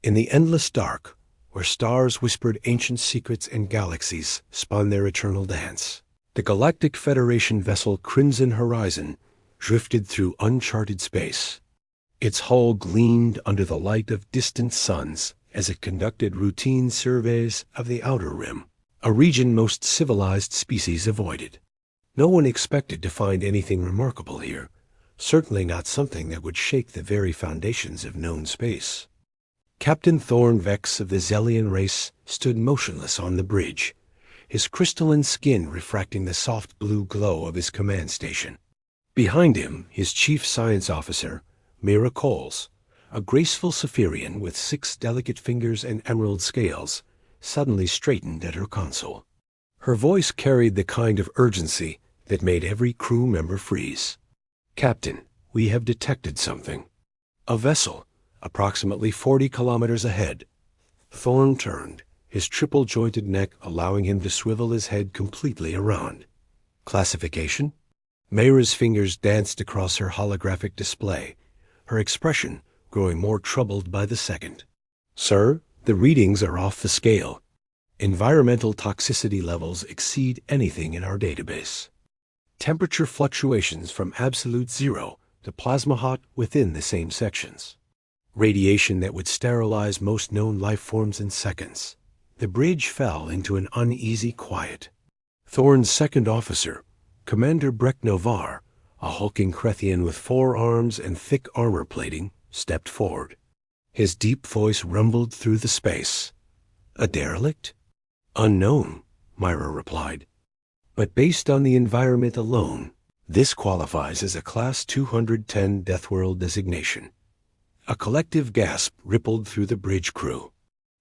In the endless dark, where stars whispered ancient secrets and galaxies spun their eternal dance, the Galactic Federation vessel Crimson Horizon drifted through uncharted space. Its hull gleamed under the light of distant suns as it conducted routine surveys of the Outer Rim, a region most civilized species avoided. No one expected to find anything remarkable here, certainly not something that would shake the very foundations of known space. Captain Thorn Vex of the Zellian race stood motionless on the bridge, his crystalline skin refracting the soft blue glow of his command station. Behind him, his chief science officer, Mira Coles, a graceful Saphirian with 6 delicate fingers and emerald scales, suddenly straightened at her console. Her voice carried the kind of urgency that made every crew member freeze. "Captain, we have detected something." A vessel, approximately 40 kilometers ahead. Thorn turned, his triple-jointed neck allowing him to swivel his head completely around. "Classification?" Mayra's fingers danced across her holographic display, her expression growing more troubled by the second. "Sir, the readings are off the scale. Environmental toxicity levels exceed anything in our database. Temperature fluctuations from absolute zero to plasma hot within the same sections. Radiation that would sterilize most known life forms in seconds." The bridge fell into an uneasy quiet. Thorn's second officer, Commander Breck Novar, a hulking Krethian with 4 arms and thick armor plating, stepped forward. His deep voice rumbled through the space. "A derelict?" "Unknown," Myra replied. "But based on the environment alone, this qualifies as a Class 210 Deathworld designation." A collective gasp rippled through the bridge crew.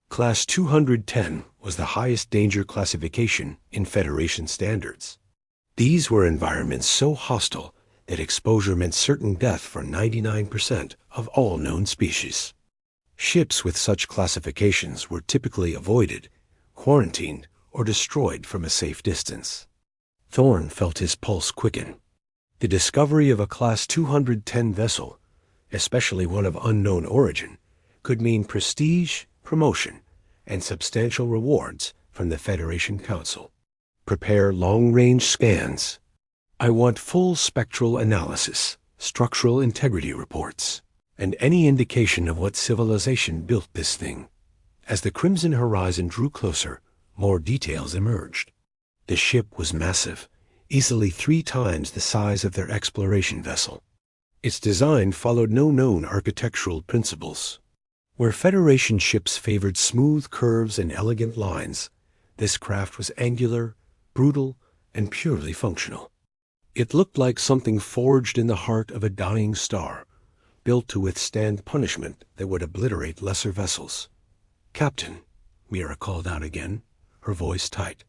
Class 210 was the highest danger classification in Federation standards. These were environments so hostile that exposure meant certain death for 99% of all known species. Ships with such classifications were typically avoided, quarantined, or destroyed from a safe distance. Thorn felt his pulse quicken. The discovery of a Class 210 vessel, especially one of unknown origin, could mean prestige, promotion, and substantial rewards from the Federation Council. "Prepare long-range scans. I want full spectral analysis, structural integrity reports, and any indication of what civilization built this thing." As the Crimson Horizon drew closer, more details emerged. The ship was massive, easily 3 times the size of their exploration vessel. Its design followed no known architectural principles. Where Federation ships favored smooth curves and elegant lines, this craft was angular, brutal, and purely functional. It looked like something forged in the heart of a dying star, built to withstand punishment that would obliterate lesser vessels. "Captain," Mira called out again, her voice tight.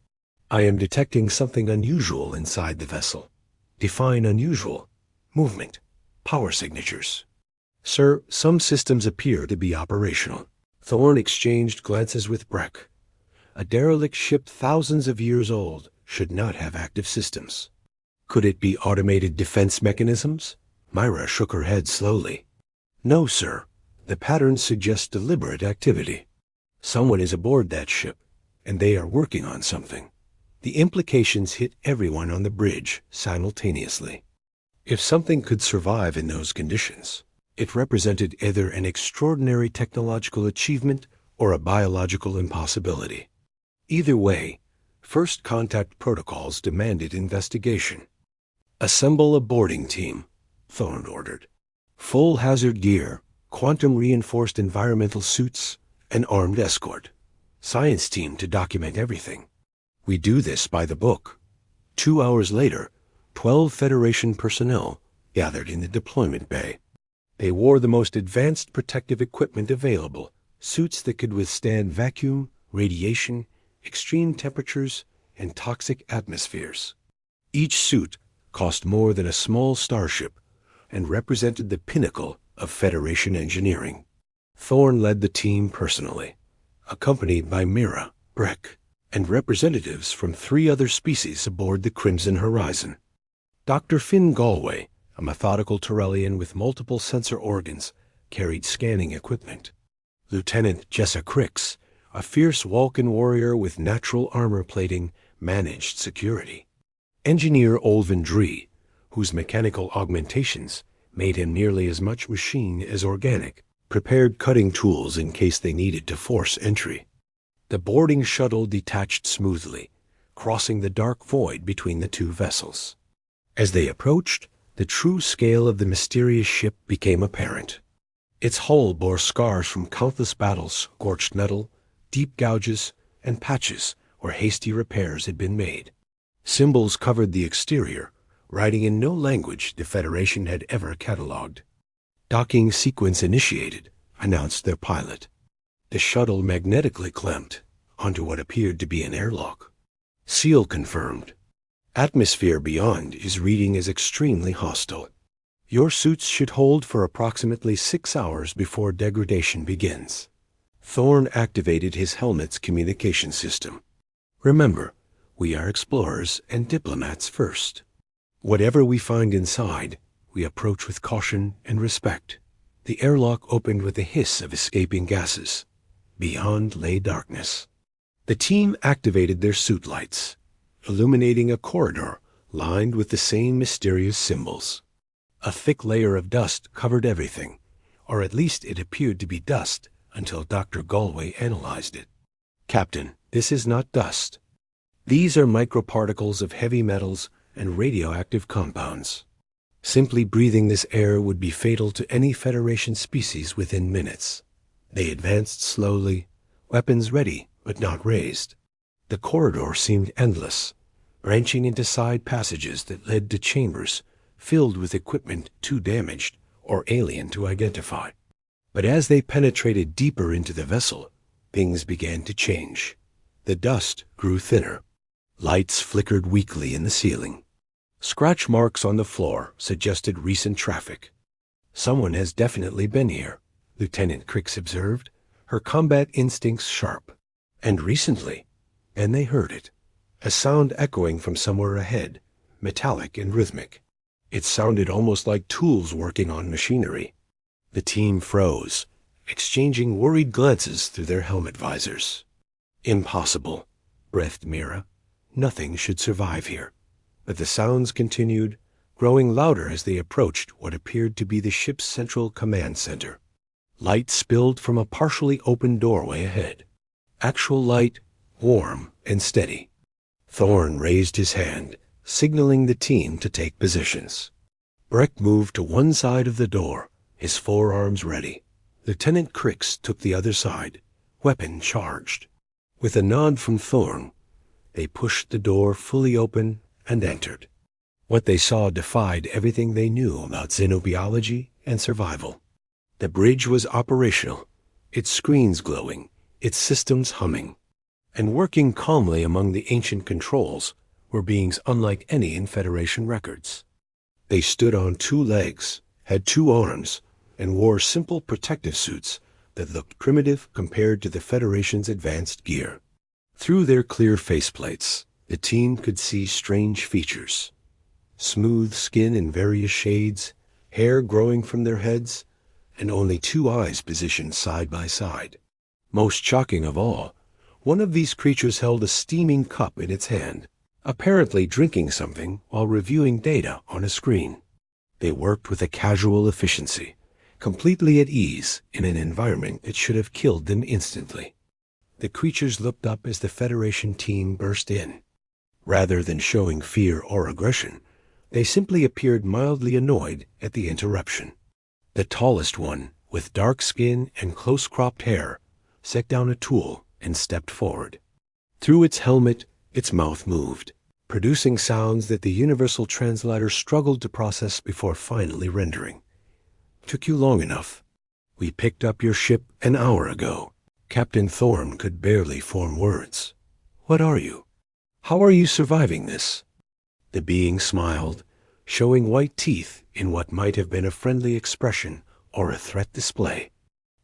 "I am detecting something unusual inside the vessel." "Define unusual." "Movement. Power signatures." "Sir, some systems appear to be operational." Thorn exchanged glances with Breck. A derelict ship thousands of years old should not have active systems. "Could it be automated defense mechanisms?" Myra shook her head slowly. "No, sir. The patterns suggest deliberate activity. Someone is aboard that ship, and they are working on something." The implications hit everyone on the bridge simultaneously. If something could survive in those conditions, it represented either an extraordinary technological achievement or a biological impossibility. Either way, first contact protocols demanded investigation. "Assemble a boarding team," Thorn ordered. "Full hazard gear, quantum-reinforced environmental suits, and armed escort. Science team to document everything. We do this by the book." 2 hours later, 12 Federation personnel gathered in the deployment bay. They wore the most advanced protective equipment available, suits that could withstand vacuum, radiation, extreme temperatures, and toxic atmospheres. Each suit cost more than a small starship and represented the pinnacle of Federation engineering. Thorn led the team personally, accompanied by Mira, Breck, and representatives from 3 other species aboard the Crimson Horizon. Dr. Finn Galway, a methodical Torellian with multiple sensor organs, carried scanning equipment. Lieutenant Jessa Crix, a fierce Vulcan warrior with natural armor plating, managed security. Engineer Olvin Dree, whose mechanical augmentations made him nearly as much machine as organic, prepared cutting tools in case they needed to force entry. The boarding shuttle detached smoothly, crossing the dark void between the two vessels. As they approached, the true scale of the mysterious ship became apparent. Its hull bore scars from countless battles, scorched metal, deep gouges, and patches where hasty repairs had been made. Symbols covered the exterior, writing in no language the Federation had ever catalogued. "Docking sequence initiated," announced their pilot. The shuttle magnetically clamped onto what appeared to be an airlock. "Seal confirmed. Atmosphere beyond is reading as extremely hostile. Your suits should hold for approximately 6 hours before degradation begins." Thorn activated his helmet's communication system. "Remember, we are explorers and diplomats first. Whatever we find inside, we approach with caution and respect." The airlock opened with a hiss of escaping gases. Beyond lay darkness. The team activated their suit lights, illuminating a corridor lined with the same mysterious symbols. A thick layer of dust covered everything, or at least it appeared to be dust until Dr. Galway analyzed it. "Captain, this is not dust. These are microparticles of heavy metals and radioactive compounds. Simply breathing this air would be fatal to any Federation species within minutes." They advanced slowly, weapons ready but not raised. The corridor seemed endless, branching into side passages that led to chambers filled with equipment too damaged or alien to identify. But as they penetrated deeper into the vessel, things began to change. The dust grew thinner. Lights flickered weakly in the ceiling. Scratch marks on the floor suggested recent traffic. "Someone has definitely been here," Lieutenant Crix observed, her combat instincts sharp. "And recently." And they heard it, a sound echoing from somewhere ahead, metallic and rhythmic. It sounded almost like tools working on machinery. The team froze, exchanging worried glances through their helmet visors. "Impossible," breathed Mira. "Nothing should survive here." But the sounds continued, growing louder as they approached what appeared to be the ship's central command center. Light spilled from a partially open doorway ahead. Actual light, warm and steady. Thorn raised his hand, signaling the team to take positions. Breck moved to one side of the door, his forearms ready. Lieutenant Crix took the other side, weapon charged. With a nod from Thorn, they pushed the door fully open and entered. What they saw defied everything they knew about xenobiology and survival. The bridge was operational, its screens glowing, its systems humming. And working calmly among the ancient controls were beings unlike any in Federation records. They stood on 2 legs, had 2 arms, and wore simple protective suits that looked primitive compared to the Federation's advanced gear. Through their clear faceplates, the team could see strange features. Smooth skin in various shades, hair growing from their heads, and only 2 eyes positioned side by side. Most shocking of all, one of these creatures held a steaming cup in its hand, apparently drinking something while reviewing data on a screen. They worked with a casual efficiency, completely at ease in an environment that should have killed them instantly. The creatures looked up as the Federation team burst in. Rather than showing fear or aggression, they simply appeared mildly annoyed at the interruption. The tallest one, with dark skin and close-cropped hair, set down a tool and stepped forward. Through its helmet, its mouth moved, producing sounds that the universal translator struggled to process before finally rendering. "Took you long enough. We picked up your ship an hour ago." Captain Thorn could barely form words. "What are you? How are you surviving this?" The being smiled, showing white teeth in what might have been a friendly expression or a threat display.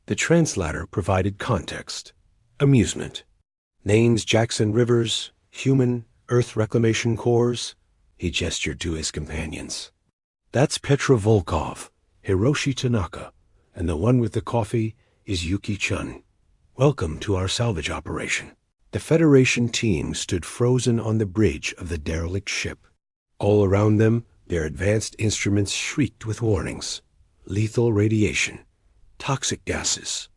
The translator provided context. Amusement. "Name's Jackson Rivers, human, Earth Reclamation Corps." He gestured to his companions. "That's Petra Volkov, Hiroshi Tanaka, and the one with the coffee is Yuki-chun. Welcome to our salvage operation." The Federation team stood frozen on the bridge of the derelict ship. All around them, their advanced instruments shrieked with warnings. Lethal radiation, toxic gases,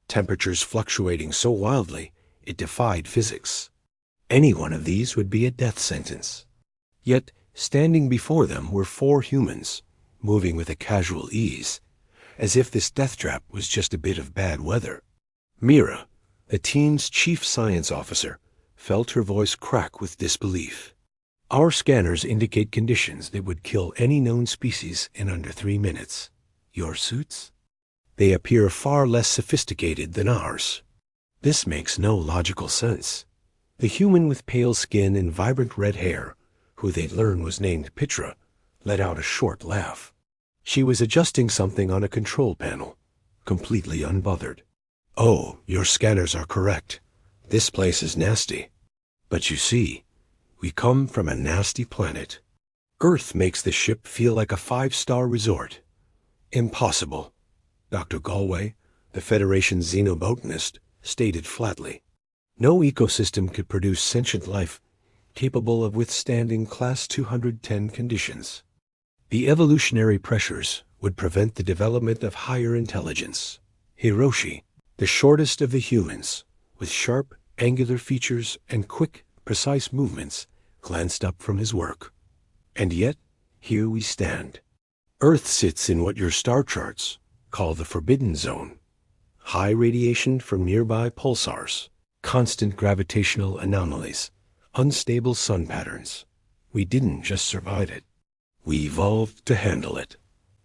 temperatures fluctuating so wildly it defied physics. Any one of these would be a death sentence. Yet, standing before them were 4 humans, moving with a casual ease, as if this death trap was just a bit of bad weather. Mira, the team's chief science officer, felt her voice crack with disbelief. "Our scanners indicate conditions that would kill any known species in under 3 minutes. Your suits? They appear far less sophisticated than ours." This makes no logical sense. The human with pale skin and vibrant red hair, who they'd learned was named Pitra, let out a short laugh. She was adjusting something on a control panel, completely unbothered. "Oh, your scanners are correct. This place is nasty. But you see, we come from a nasty planet. Earth makes the ship feel like a 5-star resort." "Impossible," Dr. Galway, the Federation's xenobotanist, stated flatly. "No ecosystem could produce sentient life capable of withstanding Class 210 conditions. The evolutionary pressures would prevent the development of higher intelligence." Hiroshi, the shortest of the humans, with sharp, angular features and quick, precise movements, glanced up from his work. "And yet, here we stand. Earth sits in what your star charts call the Forbidden Zone. High radiation from nearby pulsars, constant gravitational anomalies, unstable sun patterns. We didn't just survive it. We evolved to handle it."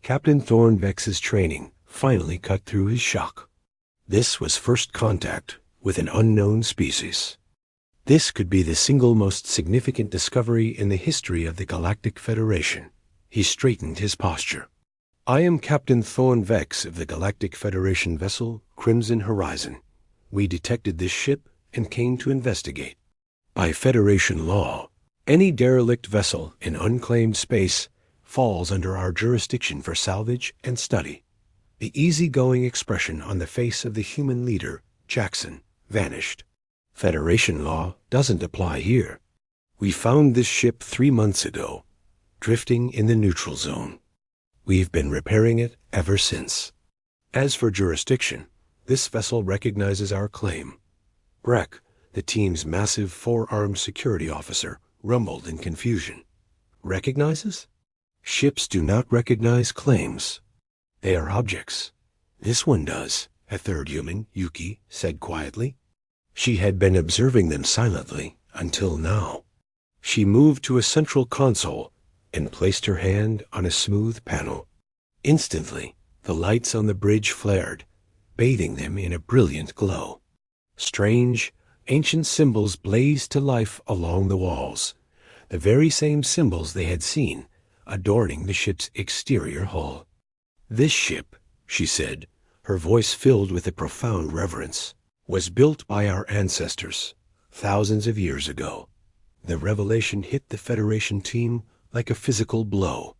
Captain Thornvex's training finally cut through his shock. This was first contact with an unknown species. This could be the single most significant discovery in the history of the Galactic Federation. He straightened his posture. "I am Captain Thornvex of the Galactic Federation vessel Crimson Horizon. We detected this ship and came to investigate. By Federation law, any derelict vessel in unclaimed space falls under our jurisdiction for salvage and study." The easygoing expression on the face of the human leader, Jackson, vanished. "Federation law doesn't apply here. We found this ship 3 months ago, drifting in the neutral zone. We've been repairing it ever since. As for jurisdiction, this vessel recognizes our claim." Breck, the team's massive 4-armed security officer, rumbled in confusion. "Recognizes? Ships do not recognize claims. They are objects. This one does," a third human, Yuki, said quietly. She had been observing them silently until now. She moved to a central console and placed her hand on a smooth panel. Instantly, the lights on the bridge flared, bathing them in a brilliant glow. Strange, ancient symbols blazed to life along the walls, the very same symbols they had seen adorning the ship's exterior hull. "This ship," she said, her voice filled with a profound reverence, "was built by our ancestors thousands of years ago." The revelation hit the Federation team like a physical blow.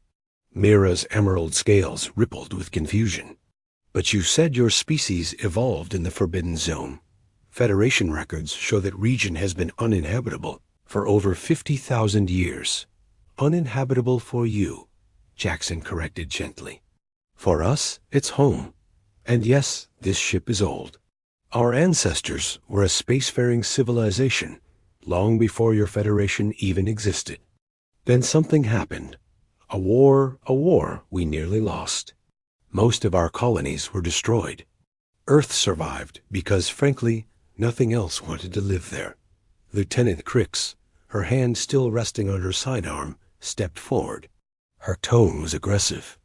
Mira's emerald scales rippled with confusion. "But you said your species evolved in the Forbidden Zone. Federation records show that region has been uninhabitable for over 50,000 years. Uninhabitable for you," Jackson corrected gently. "For us, it's home. And yes, this ship is old. Our ancestors were a spacefaring civilization long before your Federation even existed. Then something happened. A war we nearly lost. Most of our colonies were destroyed. Earth survived because, frankly, nothing else wanted to live there." Lieutenant Crix, her hand still resting on her sidearm, stepped forward. Her tone was aggressive.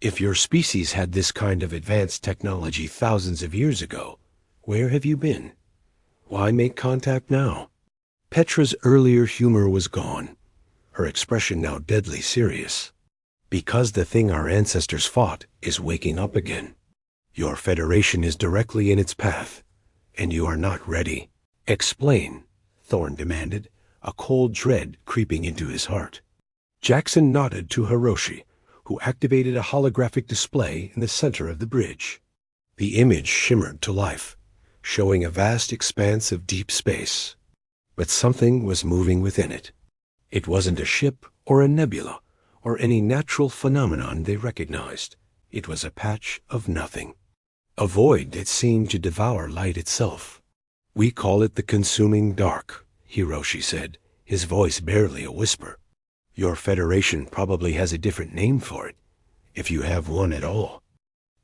"If your species had this kind of advanced technology thousands of years ago, where have you been? Why make contact now?" Petra's earlier humor was gone, her expression now deadly serious. "Because the thing our ancestors fought is waking up again. Your Federation is directly in its path, and you are not ready." "Explain," Thorne demanded, a cold dread creeping into his heart. Jackson nodded to Hiroshi, who activated a holographic display in the center of the bridge. The image shimmered to life, showing a vast expanse of deep space. But something was moving within it. It wasn't a ship or a nebula or any natural phenomenon they recognized. It was a patch of nothing. A void that seemed to devour light itself. "We call it the consuming dark," Hiroshi said, his voice barely a whisper. "Your Federation probably has a different name for it, if you have one at all.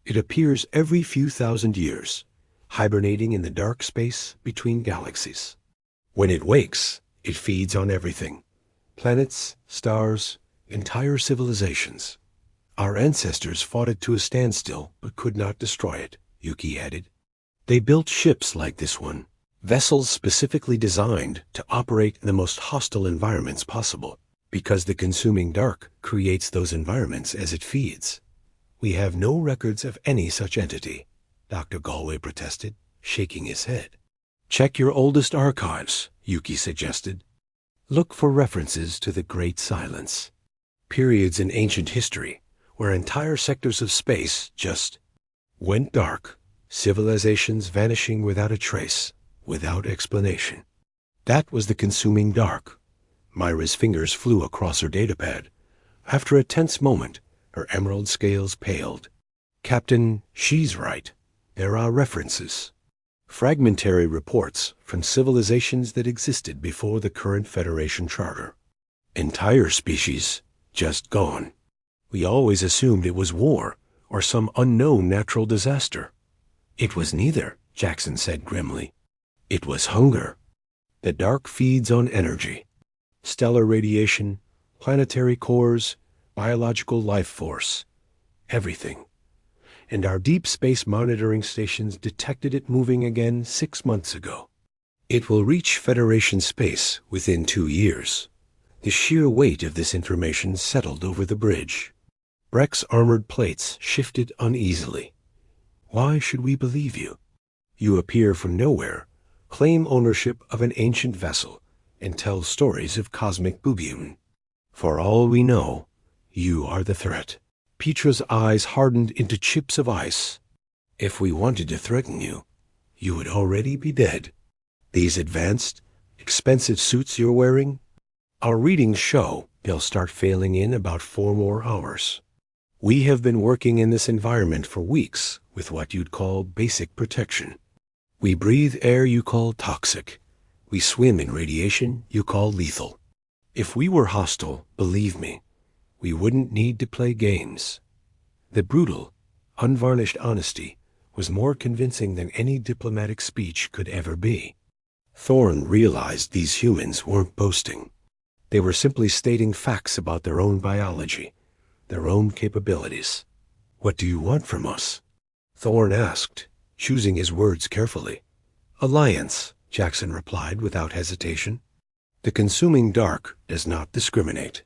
It appears every few thousand years, hibernating in the dark space between galaxies. When it wakes, it feeds on everything. Planets, stars, entire civilizations. Our ancestors fought it to a standstill, but could not destroy it," Yuki added. "They built ships like this one, vessels specifically designed to operate in the most hostile environments possible, because the consuming dark creates those environments as it feeds. We have no records of any such entity," Dr. Galway protested, shaking his head. "Check your oldest archives," Yuki suggested. "Look for references to the Great Silence. Periods in ancient history where entire sectors of space just went dark, civilizations vanishing without a trace, without explanation. That was the consuming dark." Myra's fingers flew across her datapad. After a tense moment, her emerald scales paled. "Captain, she's right. There are references. Fragmentary reports from civilizations that existed before the current Federation charter. Entire species just gone. We always assumed it was war or some unknown natural disaster." "It was neither," Jackson said grimly. "It was hunger. The dark feeds on energy. Stellar radiation, planetary cores, biological life force. Everything. And our deep space monitoring stations detected it moving again 6 months ago. It will reach Federation space within 2 years." The sheer weight of this information settled over the bridge. Breck's armored plates shifted uneasily. "Why should we believe you? You appear from nowhere, claim ownership of an ancient vessel, and tell stories of cosmic boobium. For all we know, you are the threat." Petra's eyes hardened into chips of ice. "If we wanted to threaten you, you would already be dead. These advanced, expensive suits you're wearing, our readings show they'll start failing in about 4 more hours. We have been working in this environment for weeks with what you'd call basic protection. We breathe air you call toxic. We swim in radiation you call lethal. If we were hostile, believe me, we wouldn't need to play games." The brutal, unvarnished honesty was more convincing than any diplomatic speech could ever be. Thorne realized these humans weren't boasting. They were simply stating facts about their own biology, their own capabilities. "What do you want from us?" Thorne asked, choosing his words carefully. "Alliance," Jackson replied without hesitation. "The consuming dark does not discriminate.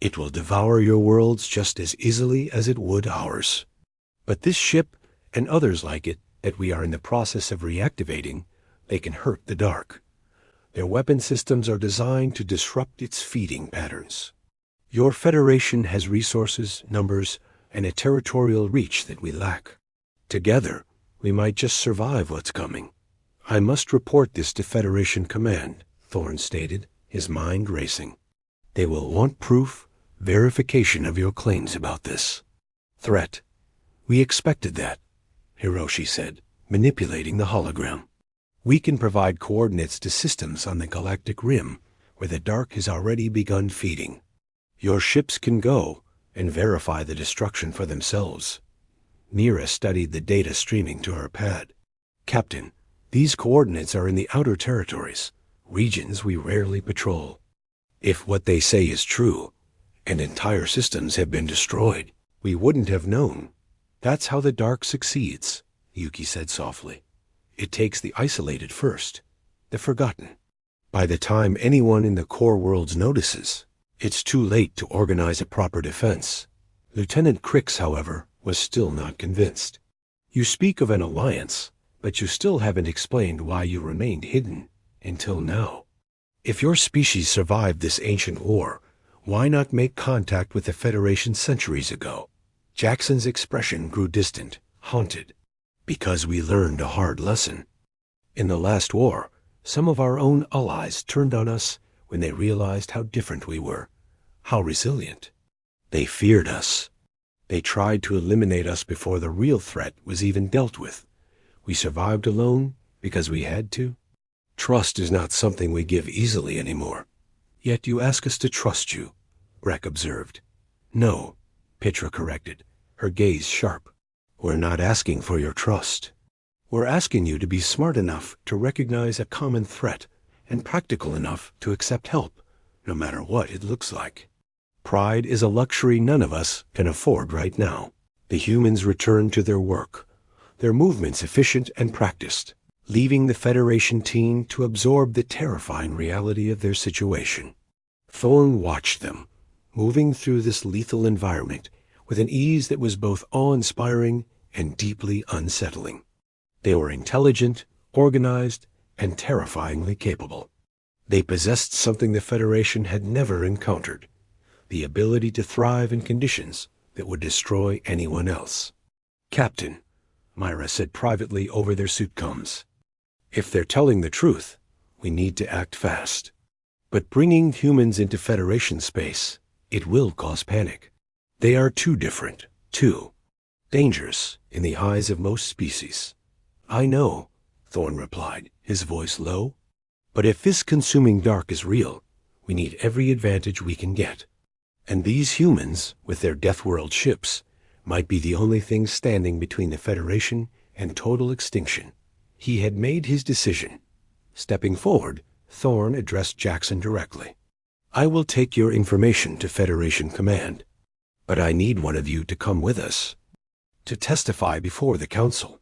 It will devour your worlds just as easily as it would ours. But this ship and others like it that we are in the process of reactivating, they can hurt the dark. Their weapon systems are designed to disrupt its feeding patterns. Your Federation has resources, numbers, and a territorial reach that we lack. Together, we might just survive what's coming." "I must report this to Federation Command," Thorne stated, his mind racing. "They will want proof, verification of your claims about this." "Threat. We expected that," Hiroshi said, manipulating the hologram. "We can provide coordinates to systems on the galactic rim where the dark has already begun feeding. Your ships can go and verify the destruction for themselves." Mira studied the data streaming to her pad. "Captain, these coordinates are in the outer territories, regions we rarely patrol. If what they say is true, and entire systems have been destroyed, we wouldn't have known. That's how the dark succeeds," Yuki said softly. "It takes the isolated first, the forgotten. By the time anyone in the core worlds notices, it's too late to organize a proper defense." Lieutenant Crix, however, was still not convinced. "You speak of an alliance, but you still haven't explained why you remained hidden until now. If your species survived this ancient war, why not make contact with the Federation centuries ago?" Jackson's expression grew distant, haunted. Because we learned a hard lesson. In the last war, some of our own allies turned on us when they realized how different we were, how resilient. They feared us. They tried to eliminate us before the real threat was even dealt with. We survived alone because we had to. Trust is not something we give easily anymore. Yet you ask us to trust you, Greg observed. No, Petra corrected, her gaze sharp. We're not asking for your trust. We're asking you to be smart enough to recognize a common threat and practical enough to accept help, no matter what it looks like. Pride is a luxury none of us can afford right now. The humans returned to their work, their movements efficient and practiced, leaving the Federation team to absorb the terrifying reality of their situation. Thorn watched them, moving through this lethal environment with an ease that was both awe-inspiring and deeply unsettling. They were intelligent, organized, and terrifyingly capable. They possessed something the Federation had never encountered, the ability to thrive in conditions that would destroy anyone else. Captain, Myra said privately over their suitcoms, if they're telling the truth, we need to act fast. But bringing humans into Federation space, it will cause panic. They are too different, too dangerous in the eyes of most species. I know, Thorn replied, his voice low. But if this consuming dark is real, we need every advantage we can get. And these humans, with their Deathworld ships, might be the only thing standing between the Federation and total extinction. He had made his decision. Stepping forward, Thorn addressed Jackson directly. I will take your information to Federation Command, but I need one of you to come with us, to testify before the Council.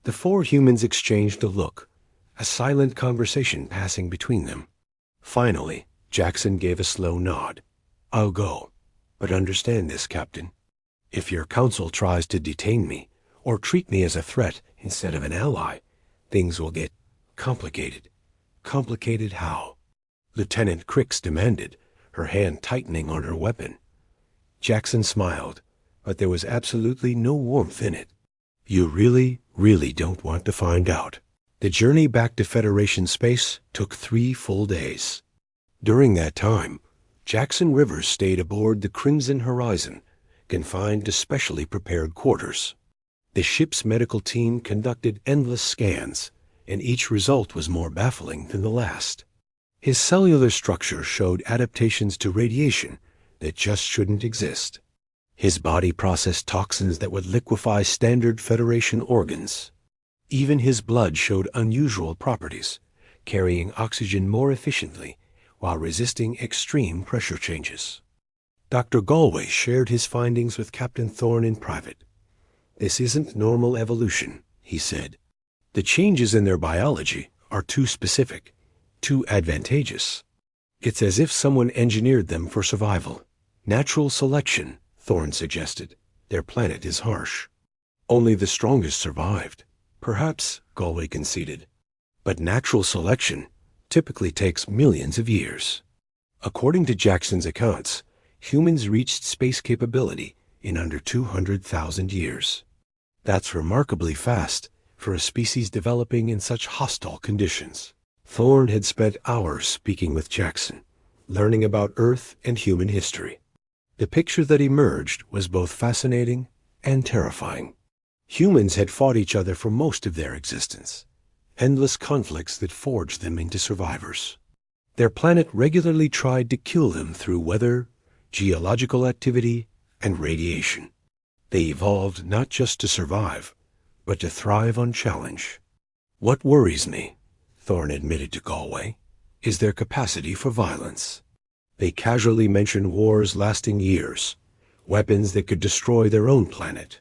The four humans exchanged a look, a silent conversation passing between them. Finally, Jackson gave a slow nod. I'll go, but understand this, Captain. If your council tries to detain me, or treat me as a threat instead of an ally, things will get complicated. Complicated how? Lieutenant Crix demanded, her hand tightening on her weapon. Jackson smiled, but there was absolutely no warmth in it. You really don't want to find out. The journey back to Federation space took 3 full days. During that time, Jackson Rivers stayed aboard the Crimson Horizon, confined to specially prepared quarters. The ship's medical team conducted endless scans, and each result was more baffling than the last. His cellular structure showed adaptations to radiation that just shouldn't exist. His body processed toxins that would liquefy standard Federation organs. Even his blood showed unusual properties, carrying oxygen more efficiently while resisting extreme pressure changes. Dr. Galway shared his findings with Captain Thorne in private. This isn't normal evolution, he said. The changes in their biology are too specific, too advantageous. It's as if someone engineered them for survival. Natural selection, Thorne suggested. Their planet is harsh. Only the strongest survived. Perhaps, Galway conceded. But natural selection typically takes millions of years. According to Jackson's accounts, humans reached space capability in under 200,000 years. That's remarkably fast for a species developing in such hostile conditions. Thorne had spent hours speaking with Jackson, learning about Earth and human history. The picture that emerged was both fascinating and terrifying. Humans had fought each other for most of their existence, endless conflicts that forged them into survivors. Their planet regularly tried to kill them through weather, geological activity, and radiation. They evolved not just to survive, but to thrive on challenge. What worries me, Thorne admitted to Galway, is their capacity for violence. They casually mention wars lasting years, weapons that could destroy their own planet.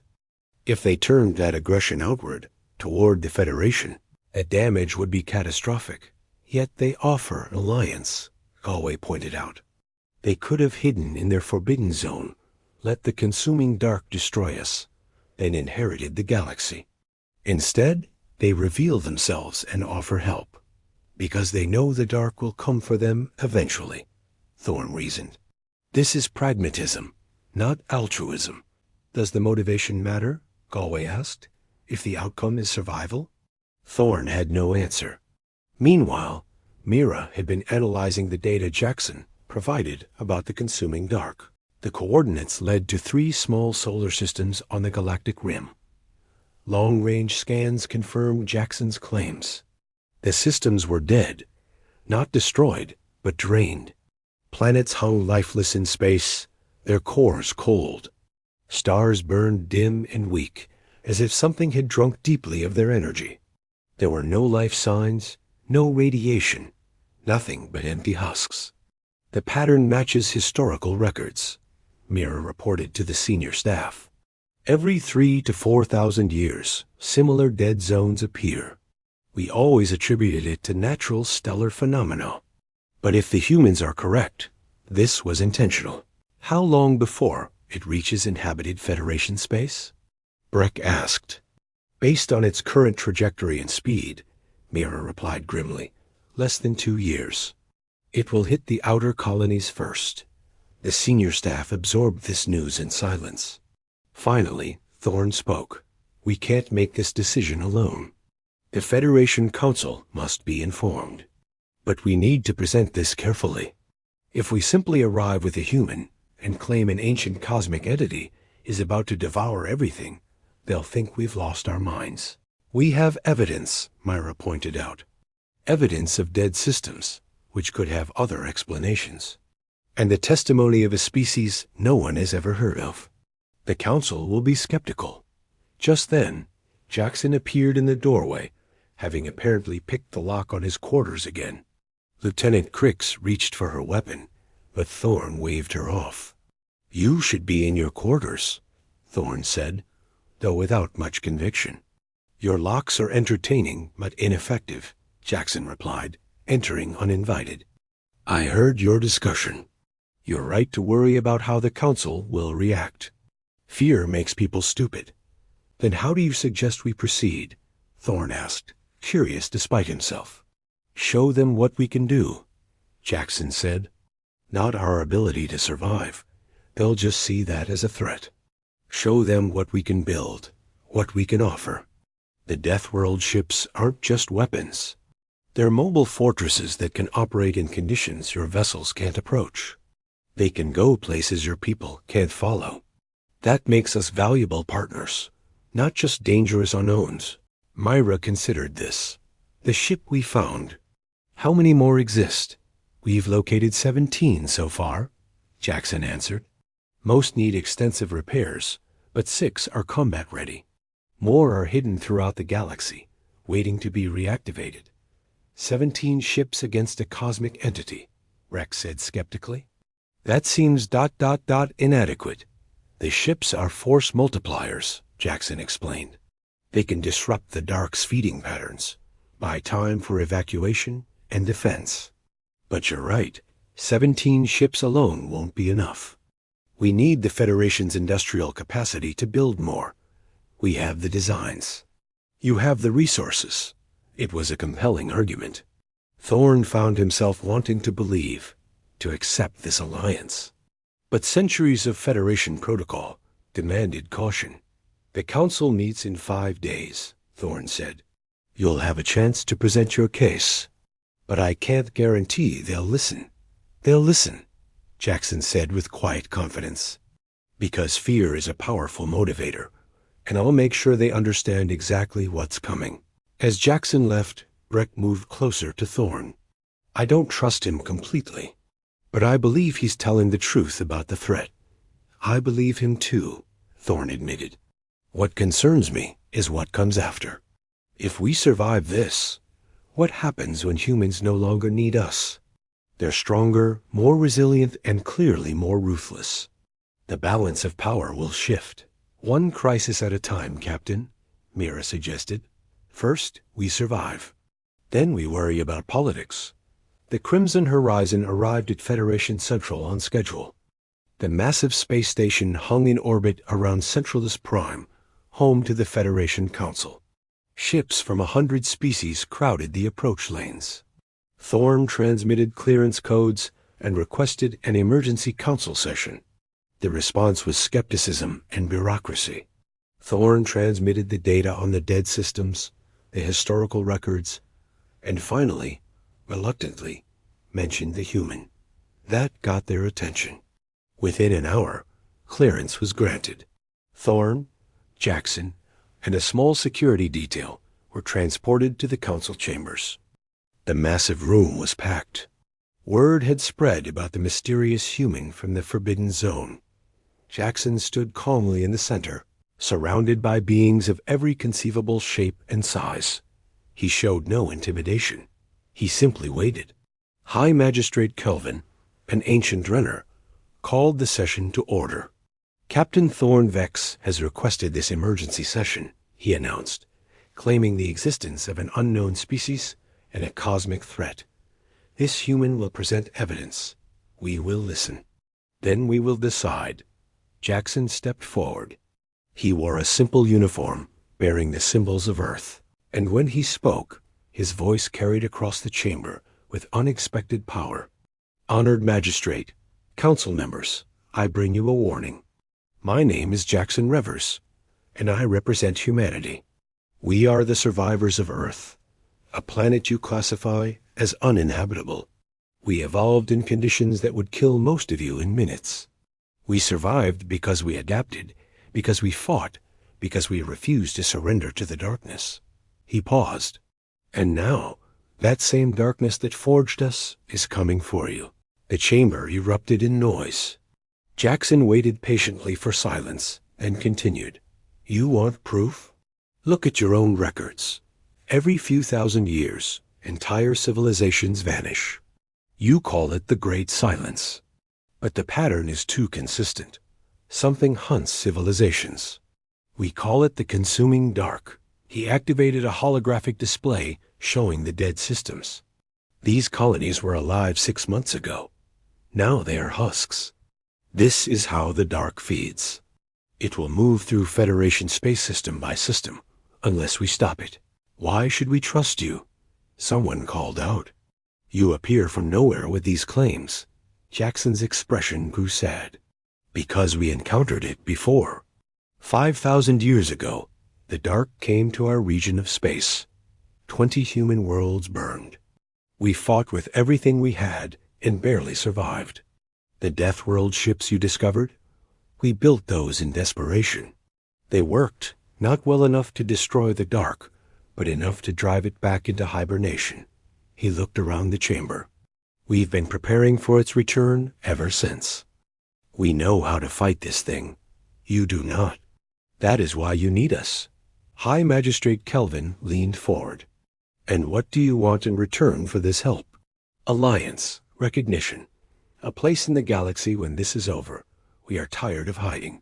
If they turned that aggression outward, toward the Federation, the damage would be catastrophic. Yet they offer an alliance, Galway pointed out. They could have hidden in their forbidden zone, let the consuming dark destroy us, then inherited the galaxy. Instead, they reveal themselves and offer help, because they know the dark will come for them eventually, Thorne reasoned. This is pragmatism, not altruism. Does the motivation matter? Galway asked. if the outcome is survival? Thorn had no answer. Meanwhile, Mira had been analyzing the data Jackson provided about the consuming dark. The coordinates led to 3 small solar systems on the galactic rim. Long-range scans confirmed Jackson's claims. The systems were dead, not destroyed, but drained. Planets hung lifeless in space, their cores cold. Stars burned dim and weak, as if something had drunk deeply of their energy. There were no life signs, no radiation, nothing but empty husks. The pattern matches historical records, Mira reported to the senior staff. Every 3,000 to 4,000 years, similar dead zones appear. We always attributed it to natural stellar phenomena. But if the humans are correct, this was intentional. How long before it reaches inhabited Federation space? Breck asked. Based on its current trajectory and speed, Mira replied grimly, less than 2 years. It will hit the outer colonies first. The senior staff absorbed this news in silence. Finally, Thorn spoke. We can't make this decision alone. The Federation Council must be informed. But we need to present this carefully. If we simply arrive with a human and claim an ancient cosmic entity is about to devour everything, they'll think we've lost our minds. We have evidence, Myra pointed out. Evidence of dead systems, which could have other explanations. And the testimony of a species no one has ever heard of. The Council will be skeptical. Just then, Jackson appeared in the doorway, having apparently picked the lock on his quarters again. Lieutenant Crix reached for her weapon, but Thorn waved her off. You should be in your quarters, Thorn said, though without much conviction. Your locks are entertaining but ineffective, Jackson replied, entering uninvited. I heard your discussion. You're right to worry about how the Council will react. Fear makes people stupid. Then how do you suggest we proceed? Thorn asked, curious despite himself. Show them what we can do, Jackson said. Not our ability to survive. They'll just see that as a threat. Show them what we can build, what we can offer. The Deathworld ships aren't just weapons. They're mobile fortresses that can operate in conditions your vessels can't approach. They can go places your people can't follow. That makes us valuable partners, not just dangerous unknowns. Myra considered this. The ship we found. How many more exist? We've located 17 so far, Jackson answered. Most need extensive repairs, but 6 are combat ready. More are hidden throughout the galaxy, waiting to be reactivated. 17 ships against a cosmic entity, Rex said skeptically. That seems ... inadequate. The ships are force multipliers, Jackson explained. They can disrupt the Dark's feeding patterns, buy time for evacuation and defense. But you're right, 17 ships alone won't be enough. We need the Federation's industrial capacity to build more. We have the designs. You have the resources. It was a compelling argument. Thorn found himself wanting to believe, to accept this alliance. But centuries of Federation protocol demanded caution. The Council meets in 5 days, Thorn said. You'll have a chance to present your case. But I can't guarantee they'll listen. They'll listen, Jackson said with quiet confidence. Because fear is a powerful motivator, and I'll make sure they understand exactly what's coming. As Jackson left, Breck moved closer to Thorn. I don't trust him completely, but I believe he's telling the truth about the threat. I believe him too, Thorn admitted. What concerns me is what comes after. If we survive this, what happens when humans no longer need us? They're stronger, more resilient, and clearly more ruthless. The balance of power will shift. One crisis at a time, Captain, Mira suggested. First, we survive. Then we worry about politics. The Crimson Horizon arrived at Federation Central on schedule. The massive space station hung in orbit around Centralus Prime, home to the Federation Council. Ships from 100 species crowded the approach lanes. Thorn transmitted clearance codes and requested an emergency council session. The response was skepticism and bureaucracy. Thorn transmitted the data on the dead systems, the historical records, and finally, reluctantly, mentioned the human. That got their attention. Within an hour, clearance was granted. Thorn, Jackson, and a small security detail were transported to the council chambers. The massive room was packed. Word had spread about the mysterious human from the Forbidden Zone. Jackson stood calmly in the center, surrounded by beings of every conceivable shape and size. He showed no intimidation. He simply waited. High Magistrate Kelvin, an ancient Renner, called the session to order. Captain Thorn Vex has requested this emergency session, he announced, claiming the existence of an unknown species and a cosmic threat. This human will present evidence. We will listen. Then we will decide. Jackson stepped forward. He wore a simple uniform bearing the symbols of Earth, and when he spoke, his voice carried across the chamber with unexpected power. Honored Magistrate, Council members, I bring you a warning. My name is Jackson Revers, and I represent humanity. We are the survivors of Earth, a planet you classify as uninhabitable. We evolved in conditions that would kill most of you in minutes. We survived because we adapted, because we fought, because we refused to surrender to the darkness. He paused. And now, that same darkness that forged us is coming for you. The chamber erupted in noise. Jackson waited patiently for silence and continued. You want proof? Look at your own records. Every few thousand years, entire civilizations vanish. You call it the Great Silence. But the pattern is too consistent. Something hunts civilizations. We call it the Consuming Dark. He activated a holographic display showing the dead systems. These colonies were alive 6 months ago. Now they are husks. This is how the dark feeds. It will move through Federation space system by system, unless we stop it. Why should we trust you? Someone called out. You appear from nowhere with these claims. Jackson's expression grew sad. Because we encountered it before. 5,000 years ago, the dark came to our region of space. 20 human worlds burned. We fought with everything we had and barely survived. The Deathworld ships you discovered? We built those in desperation. They worked, not well enough to destroy the dark, but enough to drive it back into hibernation. He looked around the chamber. We've been preparing for its return ever since. We know how to fight this thing. You do not. That is why you need us. High Magistrate Kelvin leaned forward. And what do you want in return for this help? Alliance, recognition, a place in the galaxy when this is over. We are tired of hiding.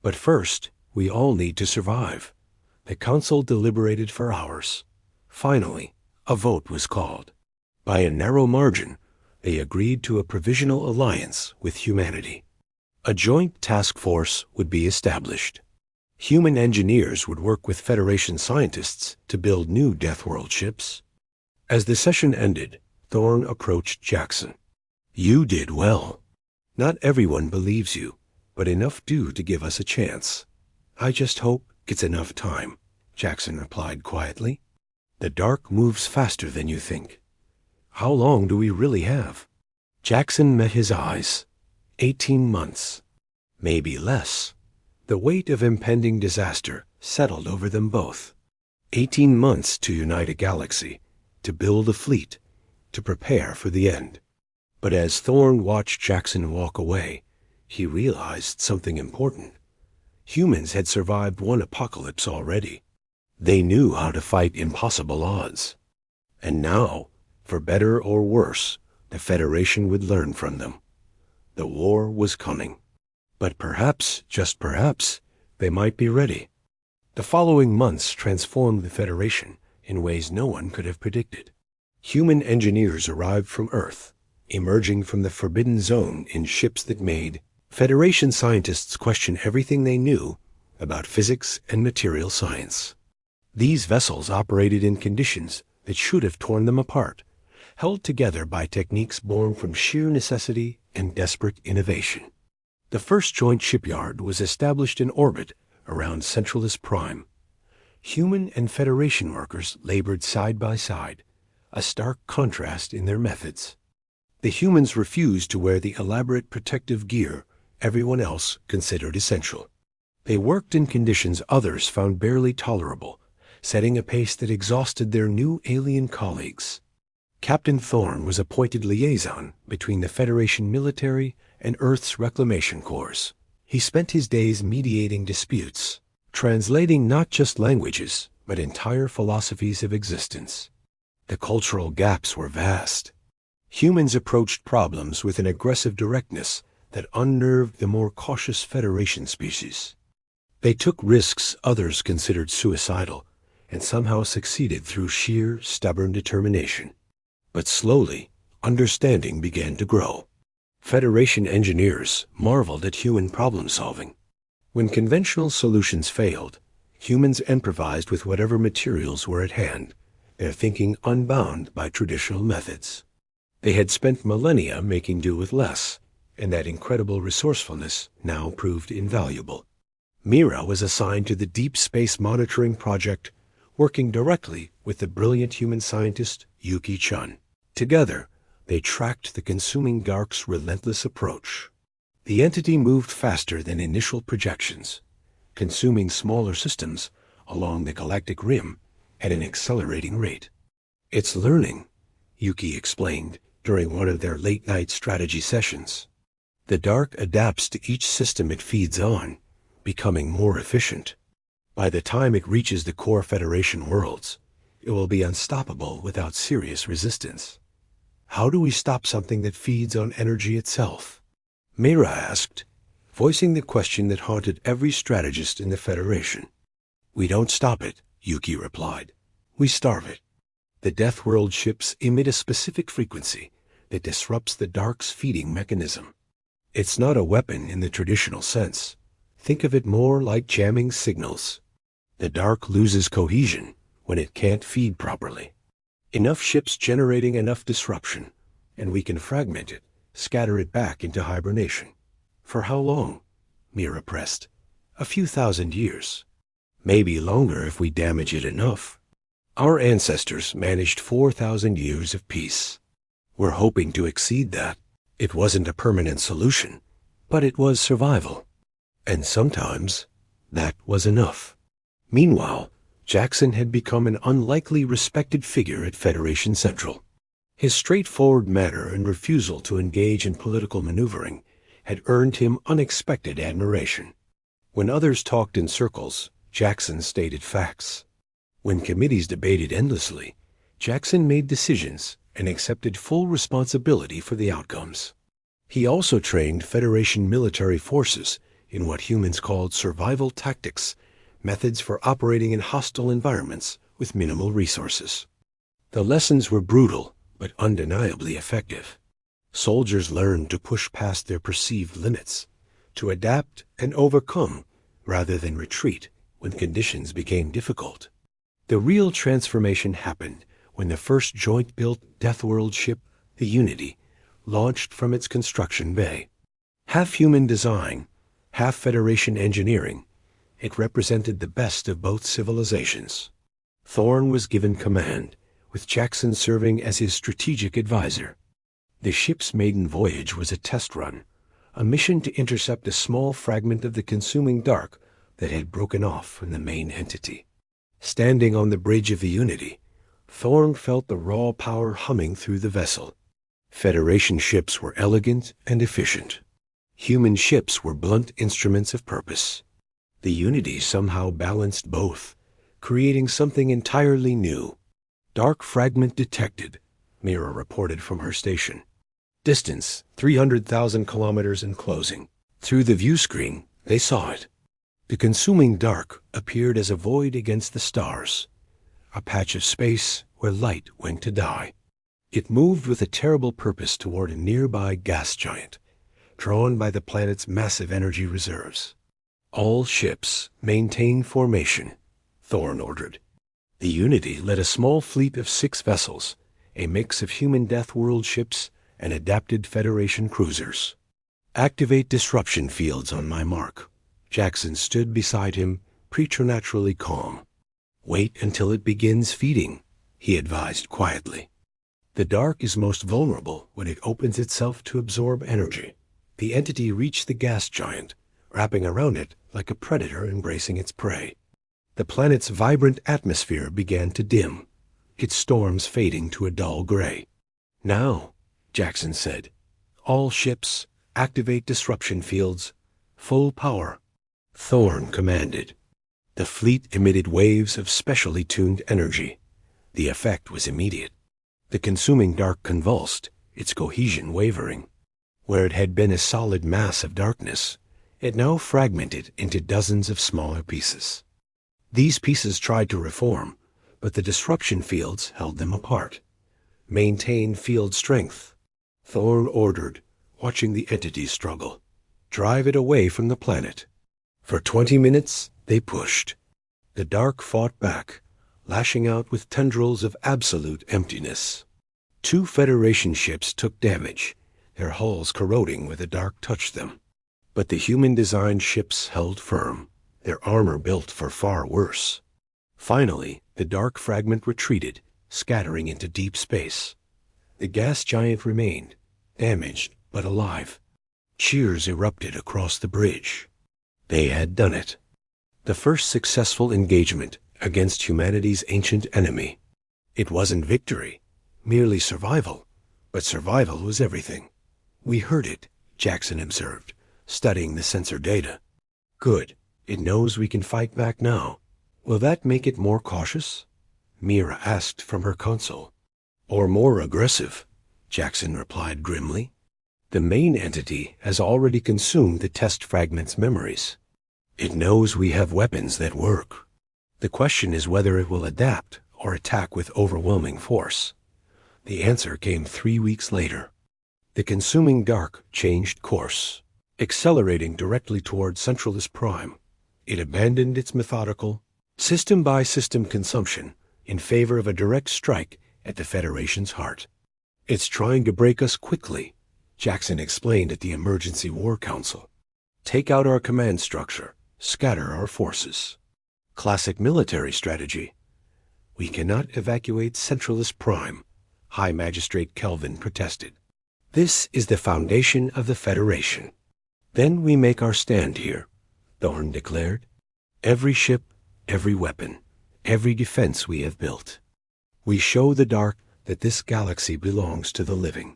But first, we all need to survive. The council deliberated for hours. Finally, a vote was called. By a narrow margin, they agreed to a provisional alliance with humanity. A joint task force would be established. Human engineers would work with Federation scientists to build new Deathworld ships. As the session ended, Thorn approached Jackson. You did well. Not everyone believes you, but enough do to give us a chance. I just hope it's enough time, Jackson replied quietly. The dark moves faster than you think. How long do we really have? Jackson met his eyes. 18 months. Maybe less. The weight of impending disaster settled over them both. 18 months to unite a galaxy, to build a fleet, to prepare for the end. But as Thorn watched Jackson walk away, he realized something important. Humans had survived one apocalypse already. They knew how to fight impossible odds. And now, for better or worse, the Federation would learn from them. The war was coming. But perhaps, just perhaps, they might be ready. The following months transformed the Federation in ways no one could have predicted. Human engineers arrived from Earth, emerging from the Forbidden Zone in ships that made. Federation scientists questioned everything they knew about physics and material science. These vessels operated in conditions that should have torn them apart, held together by techniques born from sheer necessity and desperate innovation. The first joint shipyard was established in orbit around Centralist Prime. Human and Federation workers labored side by side, a stark contrast in their methods. The humans refused to wear the elaborate protective gear everyone else considered essential. They worked in conditions others found barely tolerable, setting a pace that exhausted their new alien colleagues. Captain Thorne was appointed liaison between the Federation military and Earth's reclamation corps. He spent his days mediating disputes, translating not just languages, but entire philosophies of existence. The cultural gaps were vast. Humans approached problems with an aggressive directness that unnerved the more cautious Federation species. They took risks others considered suicidal, and somehow succeeded through sheer, stubborn determination. But slowly, understanding began to grow. Federation engineers marveled at human problem-solving. When conventional solutions failed, humans improvised with whatever materials were at hand, their thinking unbound by traditional methods. They had spent millennia making do with less, and that incredible resourcefulness now proved invaluable. Mira was assigned to the Deep Space Monitoring Project, working directly with the brilliant human scientist Yuki Chun. Together, they tracked the consuming dark's relentless approach. The entity moved faster than initial projections, consuming smaller systems along the galactic rim at an accelerating rate. "It's learning," Yuki explained during one of their late-night strategy sessions. "The dark adapts to each system it feeds on, becoming more efficient. By the time it reaches the core Federation worlds, it will be unstoppable without serious resistance." "How do we stop something that feeds on energy itself?" Mira asked, voicing the question that haunted every strategist in the Federation. "We don't stop it," Yuki replied. "We starve it. The Deathworld ships emit a specific frequency that disrupts the dark's feeding mechanism. It's not a weapon in the traditional sense. Think of it more like jamming signals. The dark loses cohesion when it can't feed properly. Enough ships generating enough disruption, and we can fragment it, scatter it back into hibernation." "For how long?" Mira pressed. "A few thousand years. Maybe longer if we damage it enough. Our ancestors managed 4,000 years of peace. We're hoping to exceed that. It wasn't a permanent solution, but it was survival. And sometimes that was enough." Meanwhile, Jackson had become an unlikely respected figure at Federation Central. His straightforward manner and refusal to engage in political maneuvering had earned him unexpected admiration. When others talked in circles, Jackson stated facts. When committees debated endlessly, Jackson made decisions and accepted full responsibility for the outcomes. He also trained Federation military forces in what humans called survival tactics, methods for operating in hostile environments with minimal resources. The lessons were brutal, but undeniably effective. Soldiers learned to push past their perceived limits, to adapt and overcome rather than retreat when conditions became difficult. The real transformation happened when the first joint-built Deathworld ship, the Unity, launched from its construction bay. Half human design, half Federation engineering, it represented the best of both civilizations. Thorne was given command, with Jackson serving as his strategic advisor. The ship's maiden voyage was a test run, a mission to intercept a small fragment of the consuming dark that had broken off from the main entity. Standing on the bridge of the Unity, Thorne felt the raw power humming through the vessel. Federation ships were elegant and efficient. Human ships were blunt instruments of purpose. The Unity somehow balanced both, creating something entirely new. "Dark fragment detected," Mira reported from her station. "Distance 300,000 kilometers and closing." Through the view screen, they saw it. The consuming dark appeared as a void against the stars, a patch of space where light went to die. It moved with a terrible purpose toward a nearby gas giant, drawn by the planet's massive energy reserves. "All ships maintain formation," Thorne ordered. The Unity led a small fleet of 6 vessels, a mix of human Deathworld ships and adapted Federation cruisers. "Activate disruption fields on my mark," Jackson stood beside him, preternaturally calm. "Wait until it begins feeding," he advised quietly. "The dark is most vulnerable when it opens itself to absorb energy." The entity reached the gas giant, wrapping around it like a predator embracing its prey. The planet's vibrant atmosphere began to dim, its storms fading to a dull gray. "Now," Jackson said, "all ships, activate disruption fields. Full power." Thorn commanded. The fleet emitted waves of specially tuned energy. The effect was immediate. The consuming dark convulsed, its cohesion wavering. Where it had been a solid mass of darkness, it now fragmented into dozens of smaller pieces. These pieces tried to reform, but the disruption fields held them apart. "Maintain field strength," Thorn ordered, watching the entity struggle. "Drive it away from the planet." For 20 minutes, they pushed. The dark fought back, lashing out with tendrils of absolute emptiness. 2 Federation ships took damage, their hulls corroding where the dark touched them. But the human-designed ships held firm, their armor built for far worse. Finally, the dark fragment retreated, scattering into deep space. The gas giant remained, damaged but alive. Cheers erupted across the bridge. They had done it. The first successful engagement against humanity's ancient enemy. It wasn't victory, merely survival, but survival was everything. "We heard it," Jackson observed, studying the sensor data. "Good. It knows we can fight back now. Will that make it more cautious?" Mira asked from her console. "Or more aggressive," Jackson replied grimly. "The main entity has already consumed the test fragment's memories. It knows we have weapons that work. The question is whether it will adapt or attack with overwhelming force." The answer came 3 weeks later. The consuming dark changed course, accelerating directly toward Centralist Prime. It abandoned its methodical, system-by-system consumption in favor of a direct strike at the Federation's heart. "It's trying to break us quickly," Jackson explained at the Emergency War Council. "Take out our command structure, scatter our forces." Classic military strategy. "We cannot evacuate Centralist Prime," High Magistrate Kelvin protested. "This is the foundation of the Federation." "Then we make our stand here," Thorn declared. "Every ship, every weapon, every defense we have built. We show the dark that this galaxy belongs to the living."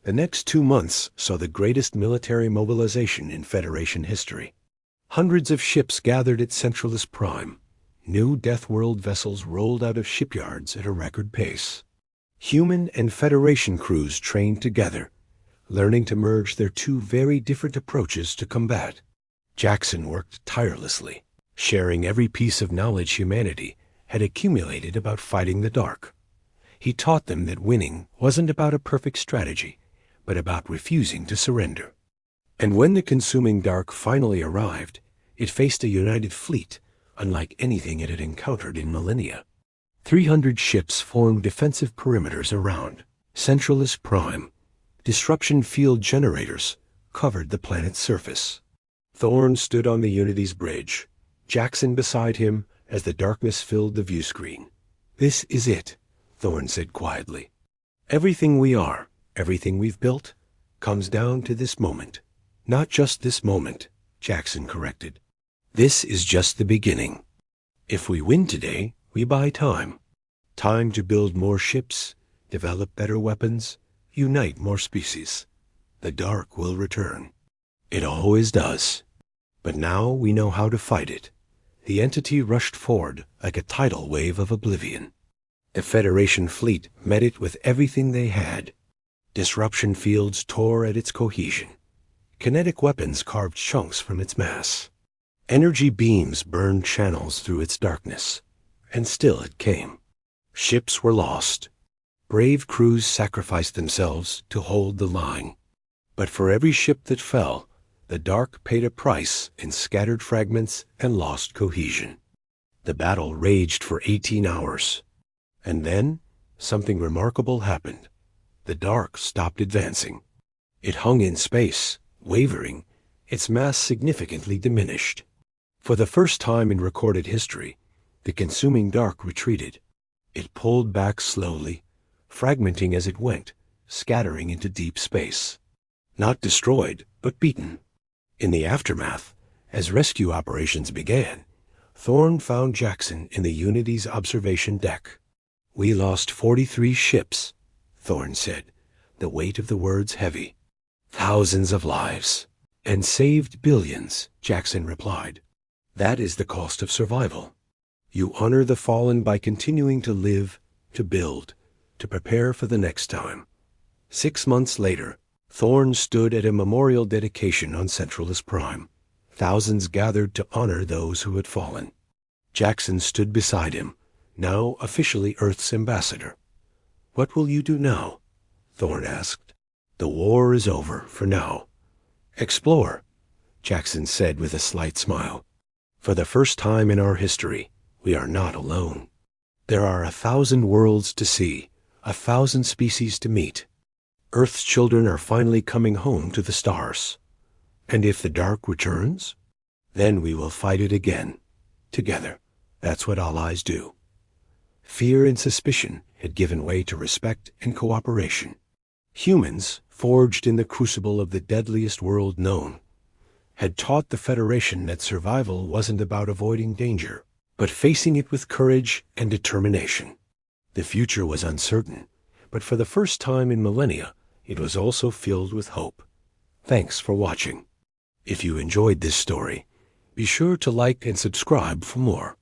The next 2 months saw the greatest military mobilization in Federation history. Hundreds of ships gathered at Centralist Prime. New Deathworld vessels rolled out of shipyards at a record pace. Human and Federation crews trained together, learning to merge their 2 very different approaches to combat. Jackson worked tirelessly, sharing every piece of knowledge humanity had accumulated about fighting the dark. He taught them that winning wasn't about a perfect strategy, but about refusing to surrender. And when the consuming dark finally arrived, it faced a united fleet unlike anything it had encountered in millennia. 300 ships formed defensive perimeters around Centralist Prime. Disruption field generators covered the planet's surface. Thorn stood on the Unity's bridge, Jackson beside him as the darkness filled the view screen. "This is it," Thorn said quietly. "Everything we are, everything we've built, comes down to this moment." "Not just this moment," Jackson corrected. "This is just the beginning. If we win today, we buy time. Time to build more ships, develop better weapons, unite more species. The dark will return. It always does. But now we know how to fight it." The entity rushed forward like a tidal wave of oblivion. The Federation fleet met it with everything they had. Disruption fields tore at its cohesion. Kinetic weapons carved chunks from its mass. Energy beams burned channels through its darkness. And still it came. Ships were lost. Brave crews sacrificed themselves to hold the line. But for every ship that fell, the dark paid a price in scattered fragments and lost cohesion. The battle raged for 18 hours. And then, something remarkable happened. The dark stopped advancing. It hung in space, wavering, its mass significantly diminished. For the first time in recorded history, the consuming dark retreated. It pulled back slowly, fragmenting as it went, scattering into deep space. Not destroyed, but beaten. In the aftermath, as rescue operations began, Thorne found Jackson in the Unity's observation deck. "We lost 43 ships," Thorne said, the weight of the words heavy. "Thousands of lives. And saved billions," Jackson replied. "That is the cost of survival. You honor the fallen by continuing to live, to build, to prepare for the next time." 6 months later, Thorne stood at a memorial dedication on Centralist Prime. Thousands gathered to honor those who had fallen. Jackson stood beside him, now officially Earth's ambassador. "What will you do now?" Thorne asked. "The war is over for now." "Explore," Jackson said with a slight smile. "For the first time in our history, we are not alone. There are 1,000 worlds to see, 1,000 species to meet. Earth's children are finally coming home to the stars. And if the dark returns, then we will fight it again, together. That's what allies do." Fear and suspicion had given way to respect and cooperation. Humans, forged in the crucible of the deadliest world known, had taught the Federation that survival wasn't about avoiding danger, but facing it with courage and determination. The future was uncertain, but for the first time in millennia, it was also filled with hope. Thanks for watching. If you enjoyed this story, be sure to like and subscribe for more.